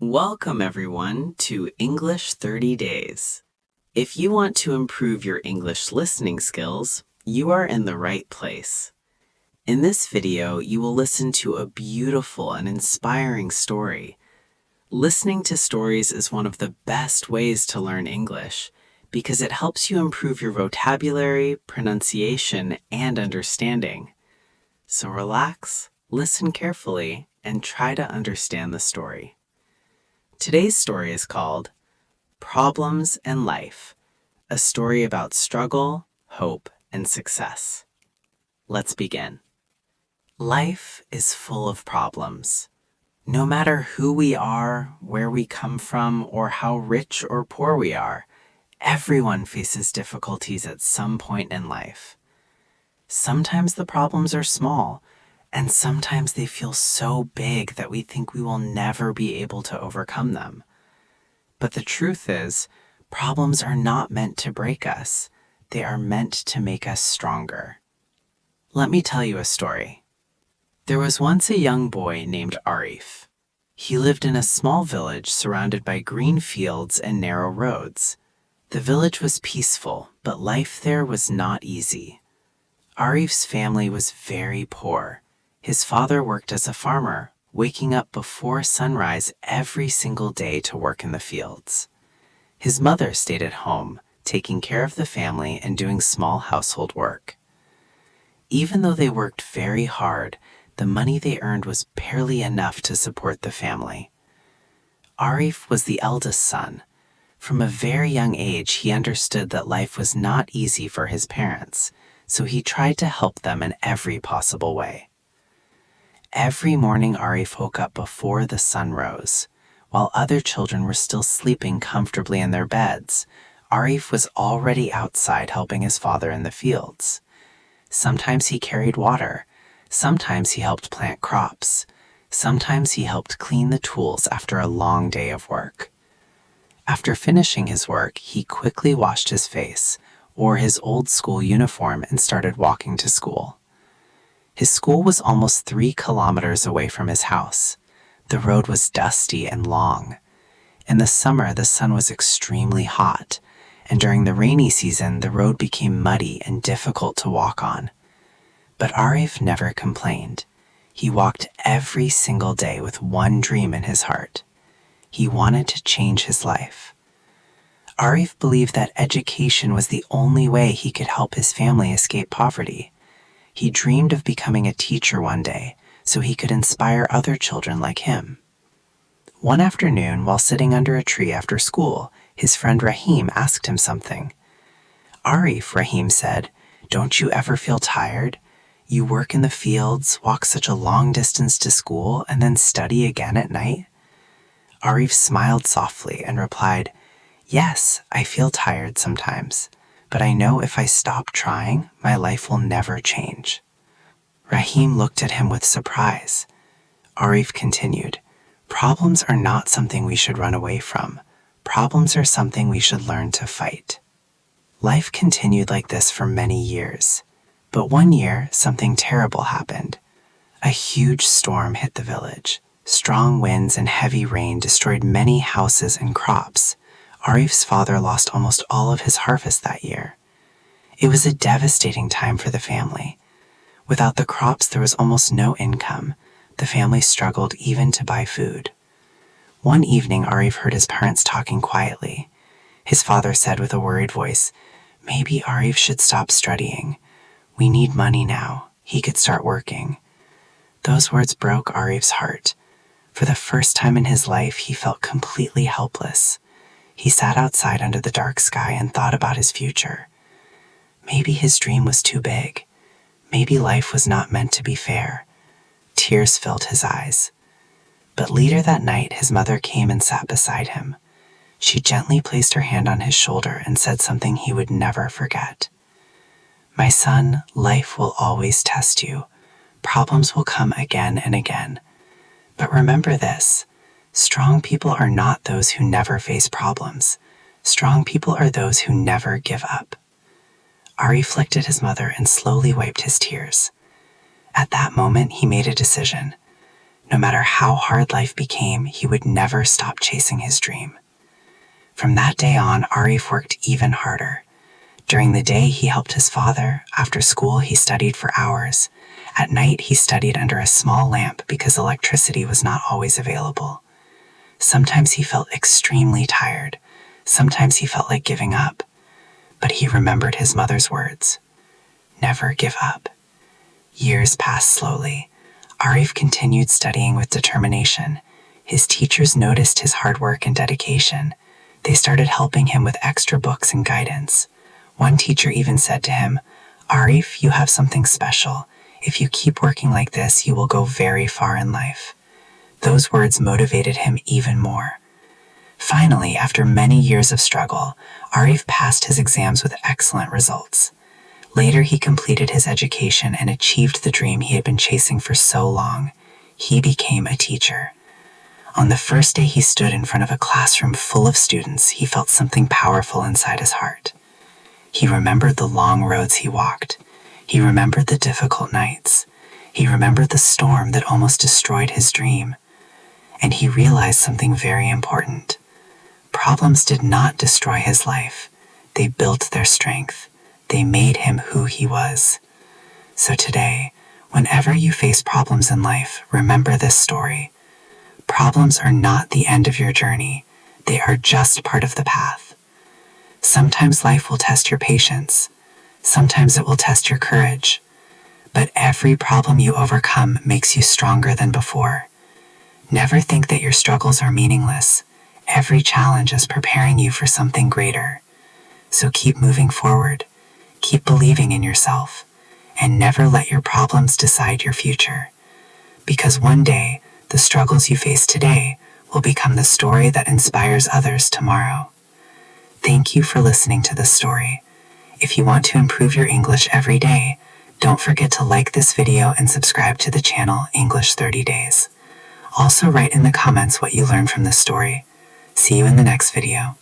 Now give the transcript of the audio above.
Welcome everyone to English 30 Days. If you want to improve your English listening skills, you are in the right place. In this video, you will listen to a beautiful and inspiring story. Listening to stories is one of the best ways to learn English because it helps you improve your vocabulary, pronunciation, and understanding. So relax, listen carefully, and try to understand the story. Today's story is called Problems and Life, a story about struggle, hope, and success. Let's begin. Life is full of problems. No matter who we are, where we come from, or how rich or poor we are, everyone faces difficulties at some point in life. Sometimes the problems are small, and sometimes they feel so big that we think we will never be able to overcome them. But the truth is, problems are not meant to break us. They are meant to make us stronger. Let me tell you a story. There was once a young boy named Arif. He lived in a small village surrounded by green fields and narrow roads. The village was peaceful, but life there was not easy. Arif's family was very poor. His father worked as a farmer, waking up before sunrise every single day to work in the fields. His mother stayed at home, taking care of the family and doing small household work. Even though they worked very hard, the money they earned was barely enough to support the family. Arif was the eldest son. From a very young age, he understood that life was not easy for his parents, so he tried to help them in every possible way. Every morning, Arif woke up before the sun rose. While other children were still sleeping comfortably in their beds, Arif was already outside helping his father in the fields. Sometimes he carried water. Sometimes he helped plant crops. Sometimes he helped clean the tools after a long day of work. After finishing his work, he quickly washed his face, wore his old school uniform, and started walking to school. His school was almost 3 kilometers away from his house. The road was dusty and long. In the summer, the sun was extremely hot, and during the rainy season, the road became muddy and difficult to walk on. But Arif never complained. He walked every single day with one dream in his heart. He wanted to change his life. Arif believed that education was the only way he could help his family escape poverty. He dreamed of becoming a teacher one day so he could inspire other children like him. One afternoon, while sitting under a tree after school, his friend Rahim asked him something. "Arif," Rahim said, "don't you ever feel tired? You work in the fields, walk such a long distance to school, and then study again at night?" Arif smiled softly and replied, "Yes, I feel tired sometimes. But I know if I stop trying, my life will never change." Rahim looked at him with surprise. Arif continued, "Problems are not something we should run away from. Problems are something we should learn to fight." Life continued like this for many years. But one year, something terrible happened. A huge storm hit the village. Strong winds and heavy rain destroyed many houses and crops. Arif's father lost almost all of his harvest that year. It was a devastating time for the family. Without the crops, there was almost no income. The family struggled even to buy food. One evening, Arif heard his parents talking quietly. His father said with a worried voice, "Maybe Arif should stop studying. We need money now. He could start working." Those words broke Arif's heart. For the first time in his life, he felt completely helpless. He sat outside under the dark sky and thought about his future. Maybe his dream was too big. Maybe life was not meant to be fair. Tears filled his eyes. But later that night, his mother came and sat beside him. She gently placed her hand on his shoulder and said something he would never forget. "My son, life will always test you. Problems will come again and again. But remember this. Strong people are not those who never face problems. Strong people are those who never give up." Arif looked at his mother and slowly wiped his tears. At that moment, he made a decision. No matter how hard life became, he would never stop chasing his dream. From that day on, Arif worked even harder. During the day, he helped his father. After school, he studied for hours. At night, he studied under a small lamp because electricity was not always available. Sometimes he felt extremely tired. Sometimes he felt like giving up. But he remembered his mother's words. Never give up. Years passed slowly. Arif continued studying with determination. His teachers noticed his hard work and dedication. They started helping him with extra books and guidance. One teacher even said to him, "Arif, you have something special. If you keep working like this, you will go very far in life." Those words motivated him even more. Finally, after many years of struggle, Arif passed his exams with excellent results. Later, he completed his education and achieved the dream he had been chasing for so long. He became a teacher. On the first day he stood in front of a classroom full of students, he felt something powerful inside his heart. He remembered the long roads he walked. He remembered the difficult nights. He remembered the storm that almost destroyed his dream. And he realized something very important. Problems did not destroy his life. They built their strength. They made him who he was. So today, whenever you face problems in life, remember this story. Problems are not the end of your journey. They are just part of the path. Sometimes life will test your patience. Sometimes it will test your courage. But every problem you overcome makes you stronger than before. Never think that your struggles are meaningless. Every challenge is preparing you for something greater. So keep moving forward. Keep believing in yourself. And never let your problems decide your future. Because one day, the struggles you face today will become the story that inspires others tomorrow. Thank you for listening to this story. If you want to improve your English every day, don't forget to like this video and subscribe to the channel English 30 Days. Also write in the comments what you learned from this story. See you in the next video.